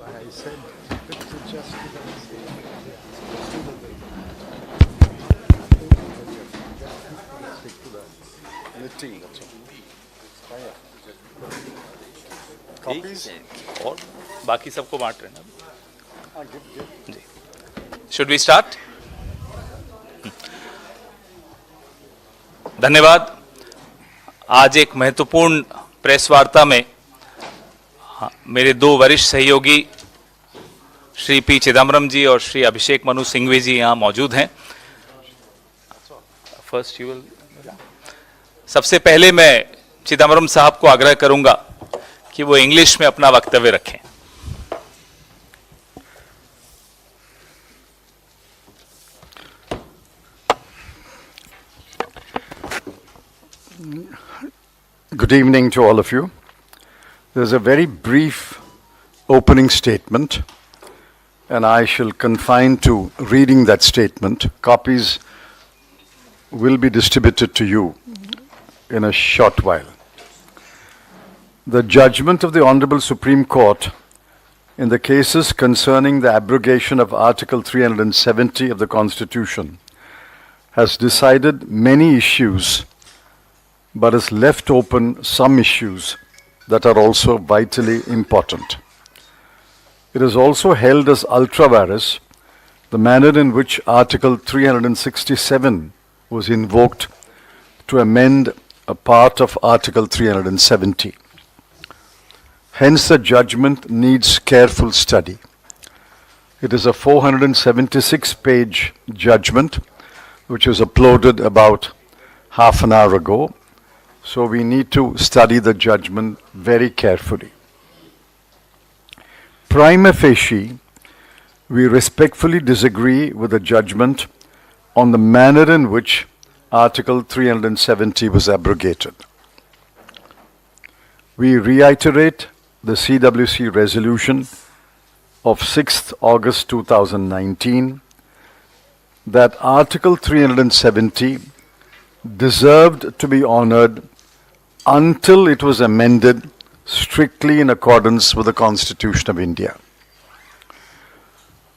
I said to just stick to the knitting. Copies? और बाकी सबको बांट रहे हैं ना जी. Should we start? धन्यवाद. आज एक महत्वपूर्ण प्रेस वार्ता में मेरे दो वरिष्ठ सहयोगी श्री पी चिदम्बरम जी और श्री अभिषेक मनु सिंघवी जी यहाँ मौजूद हैं. First you will. सबसे पहले मैं चिदम्बरम साहब को आग्रह करूंगा कि वो इंग्लिश में अपना वक्तव्य रखें. Good evening to all of you. There's a very brief opening statement, and I shall confine to reading that statement. Copies will be distributed to you in a short while. The judgment of the Honorable Supreme Court in the cases concerning the abrogation of Article 370 of the Constitution has decided many issues, but has left open some issues that are also vitally important. It has also held as ultra vires the manner in which Article 367 was invoked to amend a part of Article 370. Hence, the judgment needs careful study. It is a 476-page judgment, which was uploaded about half an hour ago. So we need to study the judgment very carefully. Prima facie, we respectfully disagree with the judgment on the manner in which Article 370 was abrogated. We reiterate the CWC resolution of 6th August 2019 that Article 370 deserved to be honored until it was amended strictly in accordance with the Constitution of India.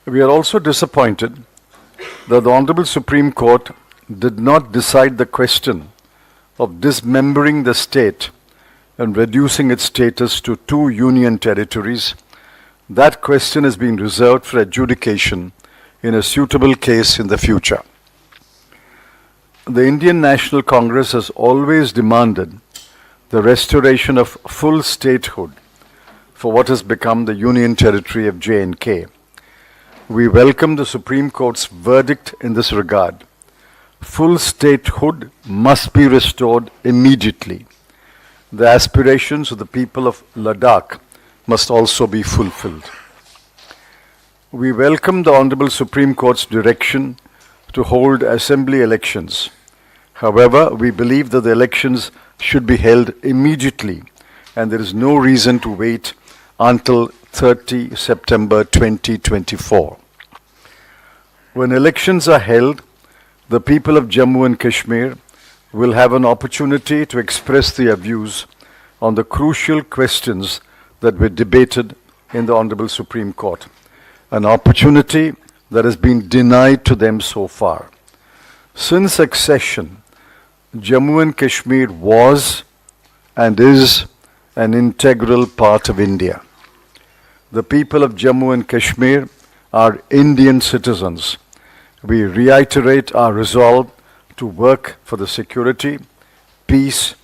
We are also disappointed that the Honorable Supreme Court did not decide the question of dismembering the state and reducing its status to 2 union territories. That question has been reserved for adjudication in a suitable case in the future. The Indian National Congress has always demanded the restoration of full statehood for what has become the Union Territory of J&K. We welcome the Supreme Court's verdict in this regard. Full statehood must be restored immediately. The aspirations of the people of Ladakh must also be fulfilled. We welcome the Honorable Supreme Court's direction to hold assembly elections. However, we believe that the elections should be held immediately, and there is no reason to wait until 30 September 2024. When elections are held, the people of Jammu and Kashmir will have an opportunity to express their views on the crucial questions that were debated in the Honorable Supreme Court, an opportunity that has been denied to them so far. Since accession, Jammu and Kashmir was and is an integral part of India. The people of Jammu and Kashmir are Indian citizens. We reiterate our resolve to work for the security, peace,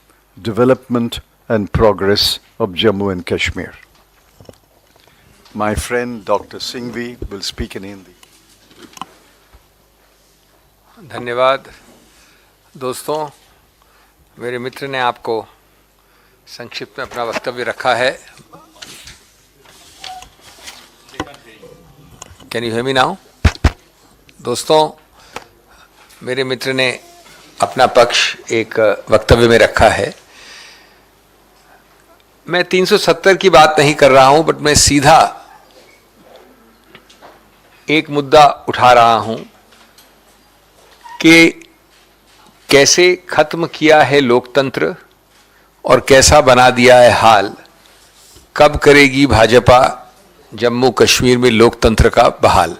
development, and progress of Jammu and Kashmir. My friend Dr. Singhvi will speak in Hindi. धन्यवाद दोस्तों. मेरे मित्र ने आपको संक्षिप्त में अपना वक्तव्य रखा है. Can you hear me now? दोस्तों, मेरे मित्र ने अपना पक्ष एक वक्तव्य में रखा है. मैं 370 की बात नहीं कर रहा हूं, बट मैं सीधा एक मुद्दा उठा रहा हूं कि कैसे खत्म किया है लोकतंत्र और कैसा बना दिया है हाल. कब करेगी भाजपा जम्मू कश्मीर में लोकतंत्र का बहाल,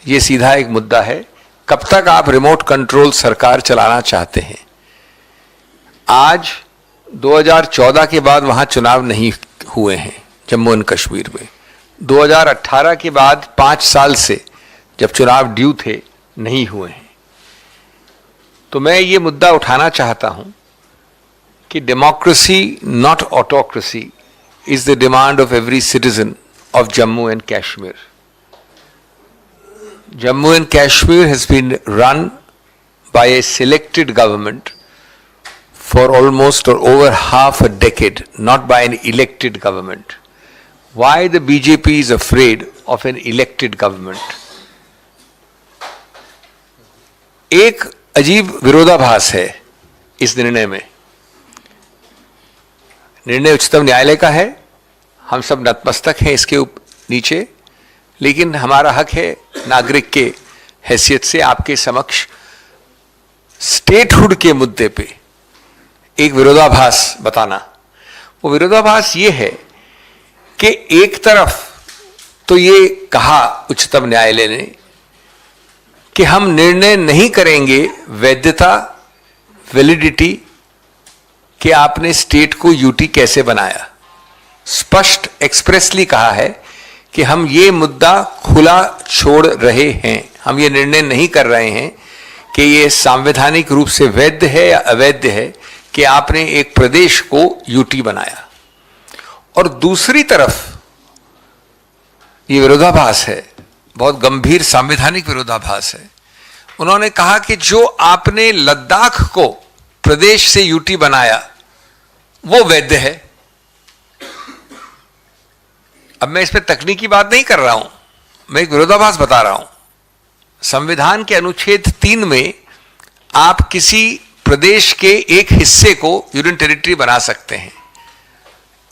ये सीधा एक मुद्दा है। कब तक आप रिमोट कंट्रोल सरकार चलाना चाहते हैं? आज 2014 के बाद वहां चुनाव नहीं हुए हैं जम्मू एंड कश्मीर में। 2018 के बाद 5 साल से जब चुनाव ड्यू थे नहीं हुए हैं। तो मैं ये मुद्दा उठाना चाहता हूं कि democracy not autocracy is the demand of every citizen of Jammu and Kashmir. Jammu and Kashmir has been run by a selected government for almost or over half a decade, not by an elected government. Why the BJP is afraid of an elected government? एक अजीब विरोधाभास है इस निर्णय में। निर्णय उच्चतम न्यायालय का है, हम सब नतमस्तक हैं इसके नीचे, लेकिन हमारा हक है नागरिक के हैसियत से आपके समक्ष स्टेटहुड के मुद्दे पे एक विरोधाभास बताना। वो विरोधाभास ये है कि एक तरफ तो ये कहा उच्चतम न्यायालय ने कि हम निर्णय नहीं करेंगे वैधता, वैलिडिटी कि आपने स्टेट को यूटी कैसे बनाया। स्पष्ट एक्सप्रेसली कहा है कि हम ये मुद्दा खुला छोड़ रहे हैं, हम ये निर्णय नहीं कर रहे हैं कि ये संवैधानिक रूप से वैध है या अवैध है कि आपने एक प्रदेश को यूटी बनाया। और दूसरी तरफ ये विरोधाभास है, बहुत गंभीर संवैधानिक विरोधाभास है। उन्होंने कहा कि जो आपने लद्दाख को प्रदेश से यूटी बनाया वो वैध है। अब मैं इस पर तकनीकी बात नहीं कर रहा हूं, मैं एक विरोधाभास बता रहा हूं। संविधान के अनुच्छेद 3 में आप किसी प्रदेश के एक हिस्से को यूनियन टेरिटरी बना सकते हैं,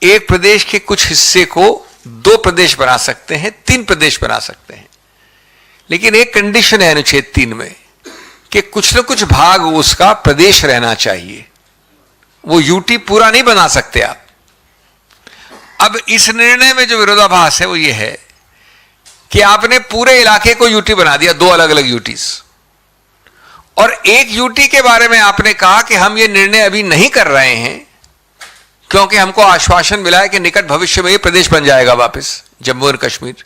एक प्रदेश के कुछ हिस्से को 2 प्रदेश बना सकते हैं, 3 प्रदेश बना सकते हैं। लेकिन एक कंडीशन है अनुच्छेद 3 में कि कुछ न कुछ भाग उसका प्रदेश रहना चाहिए, वो यूटी पूरा नहीं बना सकते आप। अब इस निर्णय में जो विरोधाभास है वो ये है कि आपने पूरे इलाके को यूटी बना दिया, 2 अलग अलग यूटीज, और एक यूटी के बारे में आपने कहा कि हम ये निर्णय अभी नहीं कर रहे हैं क्योंकि हमको आश्वासन मिला है कि निकट भविष्य में ये प्रदेश बन जाएगा वापस जम्मू और कश्मीर,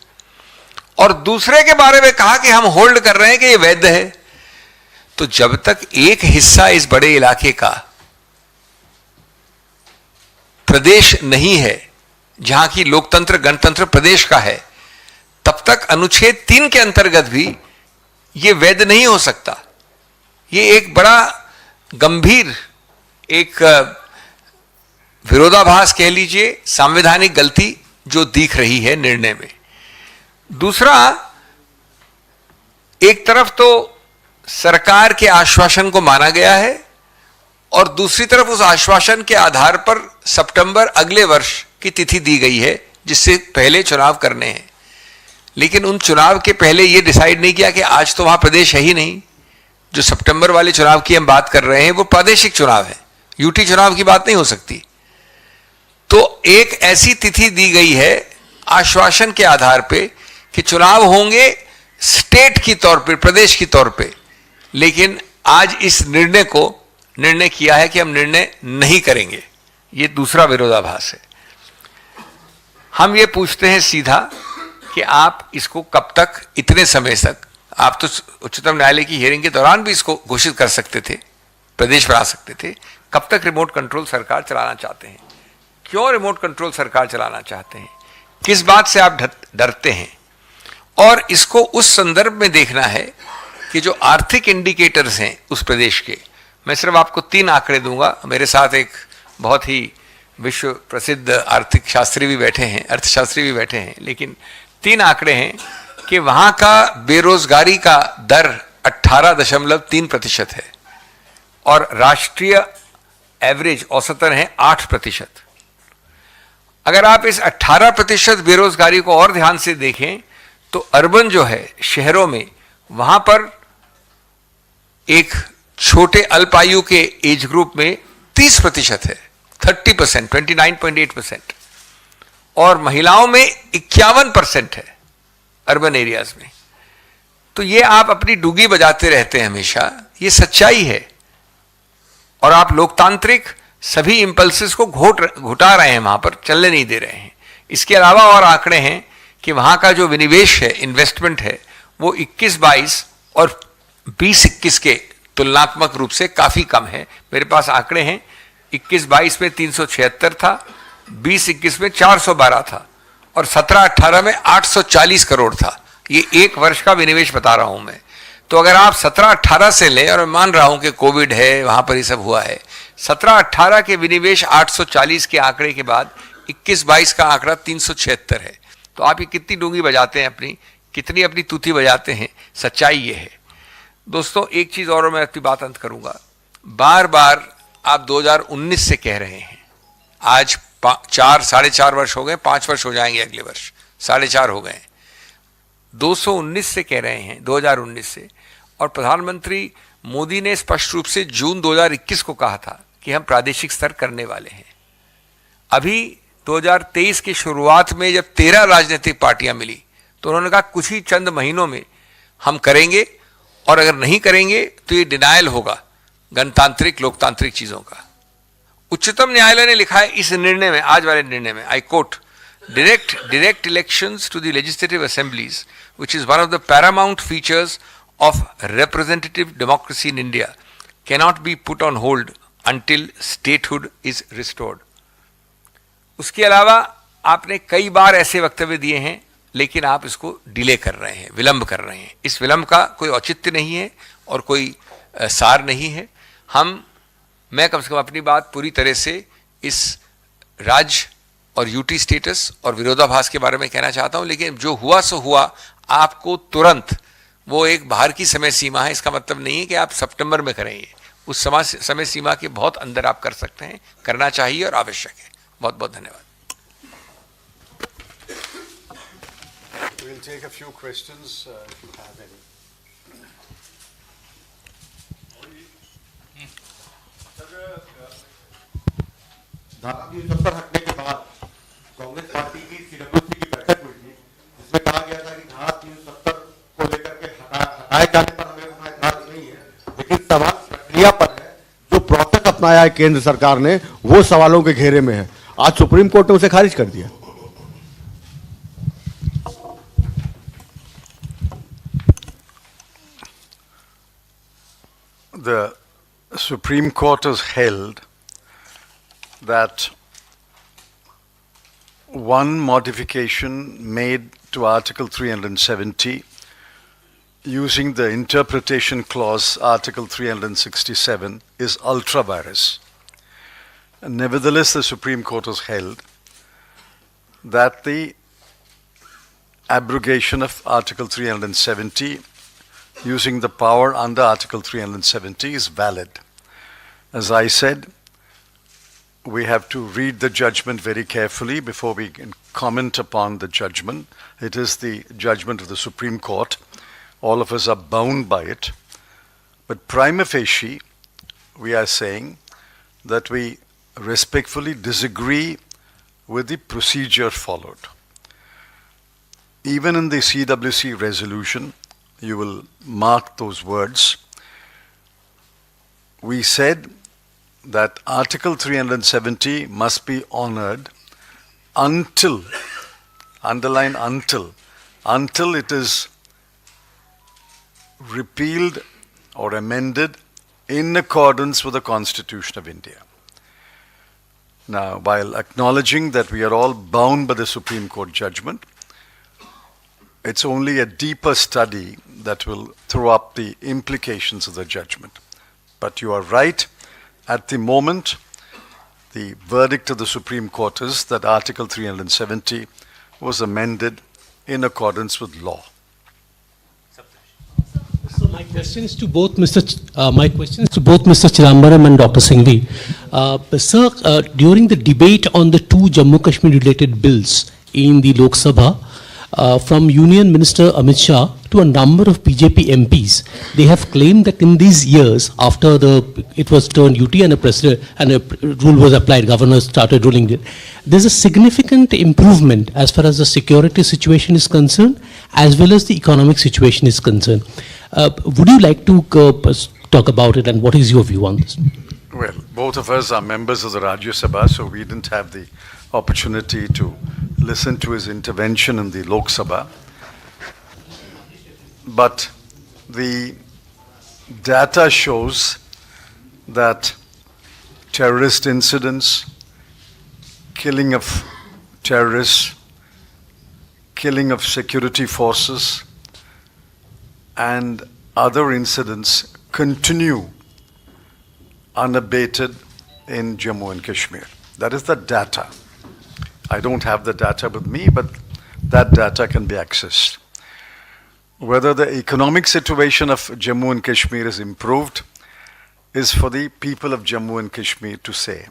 और दूसरे के बारे में कहा कि हम होल्ड कर रहे हैं कि ये वैध है। तो जब तक एक हिस्सा इस बड़े इलाके का प्रदेश नहीं है, जहां की लोकतंत्र गणतंत्र प्रदेश का है, तब तक अनुच्छेद 3 के अंतर्गत भी यह वैध नहीं हो सकता। यह एक बड़ा गंभीर एक विरोधाभास कह लीजिए, संवैधानिक गलती जो दिख रही है निर्णय में। दूसरा, एक तरफ तो सरकार के आश्वासन को माना गया है और दूसरी तरफ उस आश्वासन के आधार पर सितंबर अगले वर्ष की तिथि दी गई है जिससे पहले चुनाव करने हैं। लेकिन उन चुनाव के पहले यह डिसाइड नहीं किया कि आज तो वहां प्रदेश है ही नहीं। जो सितंबर वाले चुनाव की हम बात कर रहे हैं वो प्रादेशिक चुनाव है, यूटी चुनाव की बात नहीं हो सकती। तो एक ऐसी तिथि दी गई है आश्वासन के आधार पे कि चुनाव होंगे स्टेट की तौर पे, प्रदेश की तौर पे। लेकिन आज इस निर्णय किया है कि हम निर्णय नहीं करेंगे। ये दूसरा विरोधाभास है। हम ये पूछते हैं सीधा कि आप इसको कब तक, इतने समय तक, आप तो उच्चतम न्यायालय की हियरिंग के दौरान भी इसको घोषित कर सकते थे, प्रदेश बना सकते थे, कब तक रिमोट कंट्रोल सरकार चलाना चाहते हैं? क्यों रिमोट कंट्रोल सरकार चलाना चाहते हैं? किस बात से आप डरते हैं? और इसको उस संदर्भ में देखना है कि जो आर्थिक इंडिकेटर्स हैं उस प्रदेश के, मैं सिर्फ आपको 3 आंकड़े दूंगा। मेरे साथ एक बहुत ही विश्व प्रसिद्ध आर्थिक शास्त्री भी बैठे हैं, अर्थशास्त्री भी बैठे हैं, लेकिन 3 आंकड़े हैं कि वहां का बेरोजगारी का दर 18.3% है और राष्ट्रीय एवरेज औसतन है 8%। अगर आप इस 18% बेरोजगारी को और ध्यान से देखें तो अर्बन जो है, शहरों में, वहां पर एक छोटे अल्पायु के एज ग्रुप में 30% है, 30%, 29.8%। और महिलाओं में 51% है अर्बन एरियाज में। तो ये आप अपनी डुगी बजाते रहते हैं हमेशा, ये सच्चाई है। और आप लोकतांत्रिक सभी इंपल्सेस को घुटा रहे हैं, वहां पर चलने नहीं दे रहे हैं। इसके अलावा और आंकड़े हैं कि वहां का जो विनिवेश है, इन्वेस्टमेंट है, वो 21-22 और 20-21 के तुलनात्मक रूप से काफी कम है। मेरे पास आंकड़े हैं, 21-22 में 376 था, 20-21 में 412 था और 17-18 में 840 करोड़ था। ये एक वर्ष का विनिवेश बता रहा हूं मैं। तो अगर आप 17-18 से लें, और मैं मान रहा हूं कि कोविड है, वहां पर ये सब हुआ है, 17-18 के विनिवेश 840 के आंकड़े के बाद 21-22 का आंकड़ा 376 है। तो आप ये कितनी डूंगी बजाते हैं अपनी, कितनी अपनी तूती बजाते हैं, सच्चाई ये है। दोस्तों एक चीज और मैं अपनी बात अंत करूंगा। बार बार आप 2019 से कह रहे हैं, आज 4-4.5 वर्ष हो गए, 5 वर्ष हो जाएंगे अगले वर्ष, 4.5 हो गए, 219 से कह रहे हैं, 2019 से। और प्रधानमंत्री मोदी ने स्पष्ट रूप से जून 2021 को कहा था कि हम प्रादेशिक स्तर करने वाले हैं। अभी 2023 की शुरुआत में जब 13 राजनीतिक पार्टियां मिली तो उन्होंने कहा कुछ ही चंद महीनों में हम करेंगे, और अगर नहीं करेंगे तो ये डिनायल होगा गणतांत्रिक लोकतांत्रिक चीजों का। उच्चतम न्यायालय ने लिखा है इस निर्णय में, आज वाले निर्णय में, I quote, direct elections to the legislative assemblies, which is one of the paramount features of representative democracy in India, cannot be put on hold until statehood is restored. उसके अलावा आपने कई बार ऐसे वक्तव्य दिए हैं, लेकिन आप इसको डिले कर रहे हैं, विलंब कर रहे हैं। इस विलंब का कोई औचित्य नहीं है और कोई सार नहीं है। मैं कम से कम अपनी बात पूरी तरह से इस राज्य और यूटी स्टेटस और विरोधाभास के बारे में कहना चाहता हूं, लेकिन जो हुआ सो हुआ। आपको तुरंत, वो एक बाहर की समय सीमा है, इसका मतलब नहीं है कि आप सितंबर में करेंगे। उस समय सीमा के बहुत अंदर आप कर सकते हैं, करना चाहिए और आवश्यक है। बहुत बहुत धन्यवाद। We'll take a few questions if you have any. धारा 370 हटने के बाद कांग्रेस पार्टी की सीडब्ल्यूसी की बैठक हुई थी, जिसमें कहा गया था कि धारा 370 को लेकर के हटाए जाने पर हमें कोई एतराज नहीं है, लेकिन सवाल प्रक्रिया पर है। जो प्रोसेस अपनाया है केंद्र सरकार ने, वो सवालों के घेरे में है। आज सुप्रीम कोर्ट ने उसे खारिज कर दिया। The Supreme Court has held that one modification made to Article 370 using the interpretation clause Article 367 is ultra vires. Nevertheless, the Supreme Court has held that the abrogation of Article 370 using the power under Article 370 is valid. As I said, we have to read the judgment very carefully before we can comment upon the judgment. It is the judgment of the Supreme Court. All of us are bound by it. But prima facie, we are saying that we respectfully disagree with the procedure followed. Even in the CWC resolution, you will mark those words. We said that Article 370 must be honored until, underline until it is repealed or amended in accordance with the Constitution of India. Now, while acknowledging that we are all bound by the Supreme Court judgment, it's only a deeper study that will throw up the implications of the judgment. But you are right. At the moment, the verdict of the Supreme Court is that Article 370 was amended in accordance with law. So my question is to both Mr. Chidambaram and Dr. Singhvi. Sir, during the debate on the two Jammu Kashmir related bills in the Lok Sabha, from Union Minister Amit Shah to a number of BJP MPs. They have claimed that in these years, after it was turned UT and a rule was applied, governor started ruling it, there's a significant improvement as far as the security situation is concerned, as well as the economic situation is concerned. Would you like to talk about it, and what is your view on this? Well, both of us are members of the Rajya Sabha, so we didn't have the opportunity to listen to his intervention in the Lok Sabha. But the data shows that terrorist incidents, killing of terrorists, killing of security forces, and other incidents continue unabated in Jammu and Kashmir. That is the data. I don't have the data with me, but that data can be accessed. Whether the economic situation of Jammu and Kashmir is improved is for the people of Jammu and Kashmir to say.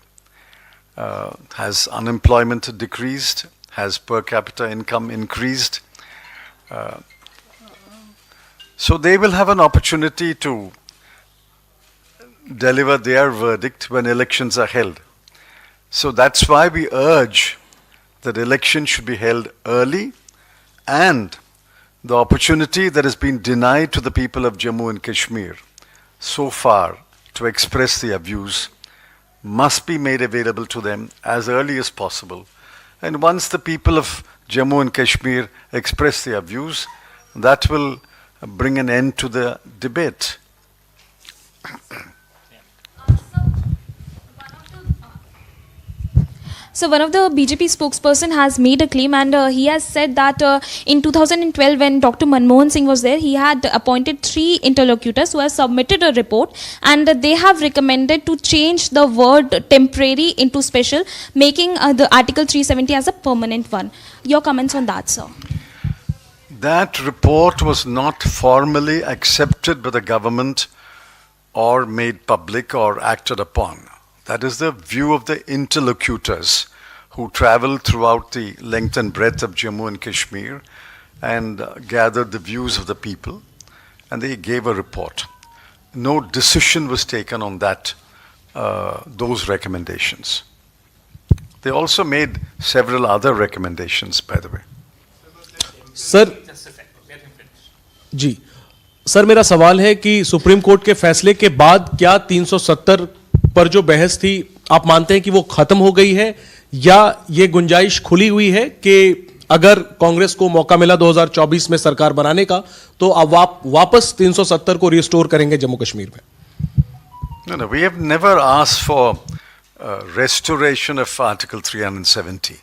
Has unemployment decreased? Has per capita income increased? So they will have an opportunity to deliver their verdict when elections are held. So that's why we urge that elections should be held early, and the opportunity that has been denied to the people of Jammu and Kashmir so far to express their views must be made available to them as early as possible. And once the people of Jammu and Kashmir express their views, that will bring an end to the debate. So one of the BJP spokesperson has made a claim, and he has said that in 2012 when Dr. Manmohan Singh was there, he had appointed 3 interlocutors who have submitted a report, and they have recommended to change the word temporary into special, making the Article 370 as a permanent one. Your comments on that, sir? That report was not formally accepted by the government or made public or acted upon. That is the view of the interlocutors who traveled throughout the length and breadth of Jammu and Kashmir and gathered the views of the people, and they gave a report. No decision was taken on that, those recommendations. They also made several other recommendations, by the way. Sir ji sir, मेरा सवाल है कि supreme court के फैसले के बाद क्या 370 पर जो बहस थी, आप मानते हैं कि वो खत्म हो गई है, या ये गुंजाइश खुली हुई है कि अगर कांग्रेस को मौका मिला 2024 में सरकार बनाने का, तो आप वापस 370 को रिस्टोर करेंगे जम्मू कश्मीर में? No, we have never asked for restoration of Article 370.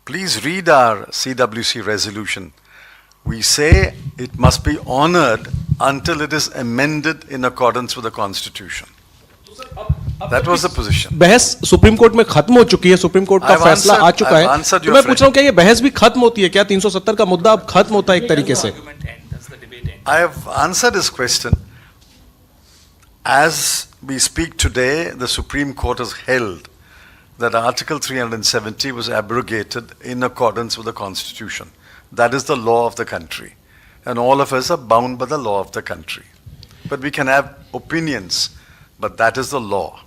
Please read our CWC resolution. We say it must be honored until it is amended in accordance with the Constitution. That was the position. बहस supreme court में खत्म हो चुकी है, supreme court का फैसला आ चुका है, तो मैं पूछ रहा हूं क्या ये बहस भी खत्म होती है? क्या 370 का मुद्दा अब खत्म होता है एक तरीके से? I have answered this question. As we speak today, the Supreme Court has held that Article 370 was abrogated in accordance with the Constitution. That is the law of the country. And all of us are bound by the law of the country. But we can have opinions, but that is the law.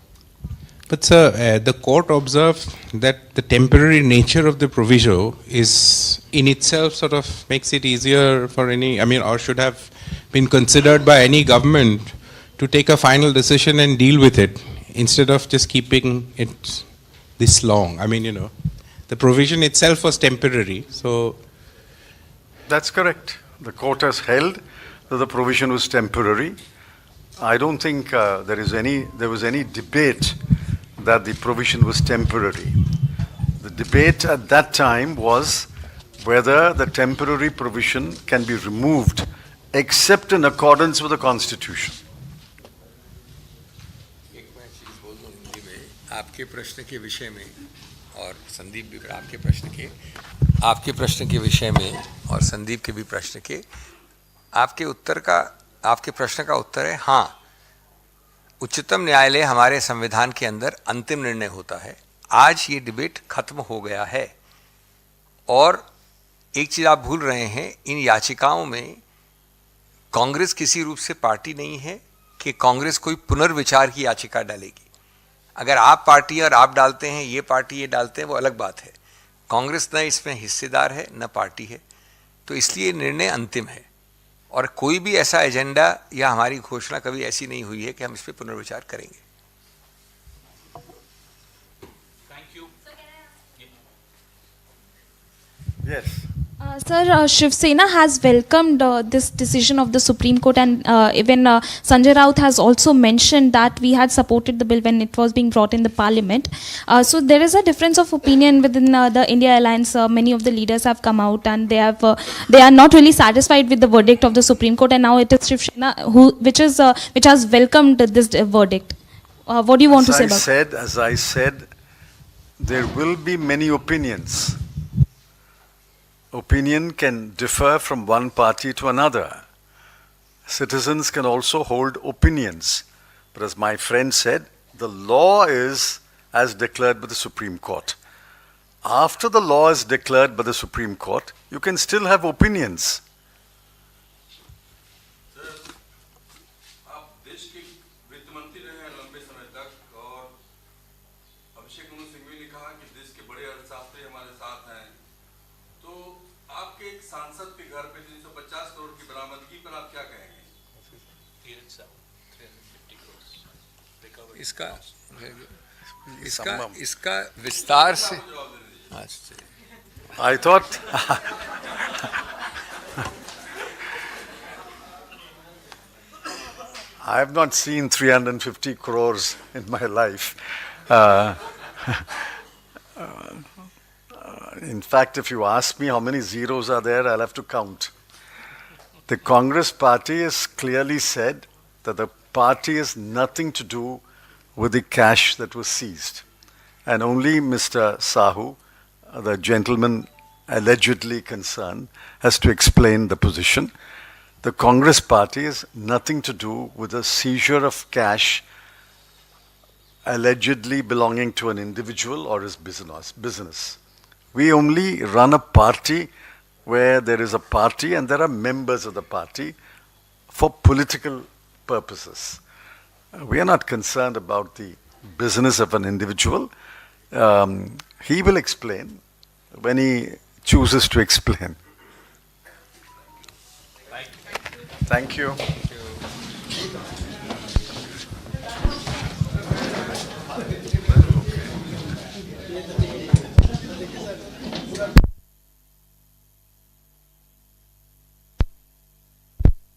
But sir, the court observed that the temporary nature of the proviso is in itself sort of makes it easier for any, or should have been considered by any government to take a final decision and deal with it instead of just keeping it this long. The provision itself was temporary, so. That's correct. The court has held that the provision was temporary. I don't think there was any debate that the provision was temporary. The debate at that time was whether the temporary provision can be removed except in accordance with the Constitution. आपके प्रश्न के विषय में और संदीप भी आपके प्रश्न के विषय में और संदीप के भी प्रश्न के आपके प्रश्न का उत्तर है हाँ, उच्चतम न्यायालय हमारे संविधान के अंदर अंतिम निर्णय होता है। आज ये डिबेट खत्म हो गया है और एक चीज आप भूल रहे हैं, इन याचिकाओं में कांग्रेस किसी रूप से पार्टी नहीं है कि कांग्रेस कोई पुनर्विचार की याचिका डालेगी। अगर आप पार्टी और आप डालते हैं, ये पार्टी ये डालते हैं, वो अलग बात है। कांग्रेस न इसमें हिस्सेदार है न पार्टी है, तो इसलिए निर्णय अंतिम है और कोई भी ऐसा एजेंडा या हमारी घोषणा कभी ऐसी नहीं हुई है कि हम इस पर पुनर्विचार करेंगे। Yes. Sir, Shiv Sena has welcomed this decision of the Supreme Court, and even Sanjay Raut has also mentioned that we had supported the bill when it was being brought in the parliament. So there is a difference of opinion within the India Alliance. Many of the leaders have come out and they are not really satisfied with the verdict of the Supreme Court, and now it is Shiv Sena which has welcomed this verdict. What do you want to say about that? As I said, there will be many opinions. Opinion can differ from one party to another. Citizens can also hold opinions. But as my friend said, the law is as declared by the Supreme Court. After the law is declared by the Supreme Court, you can still have opinions. आप देश के वित्त मंत्री रहे हैं लंबे समय तक और अभिषेक मनु सिंघवी ने कहा कि देश के बड़े अर्थशास्त्री हमारे साथ हैं, तो आपके एक सांसद के घर पे 350 करोड़ की बरामदगी पर आप क्या कहेंगे? इसका विस्तार से I thought I have not seen 350 crores in my life. In fact, if you ask me how many zeros are there, I'll have to count. The Congress party has clearly said that the party has nothing to do with the cash that was seized. And only Mr. Sahu, the gentleman allegedly concerned, has to explain the position. The Congress party has nothing to do with the seizure of cash allegedly belonging to an individual or his business. We only run a party where there is a party and there are members of the party for political purposes. We are not concerned about the business of an individual. He will explain when he chooses to explain. Thank you.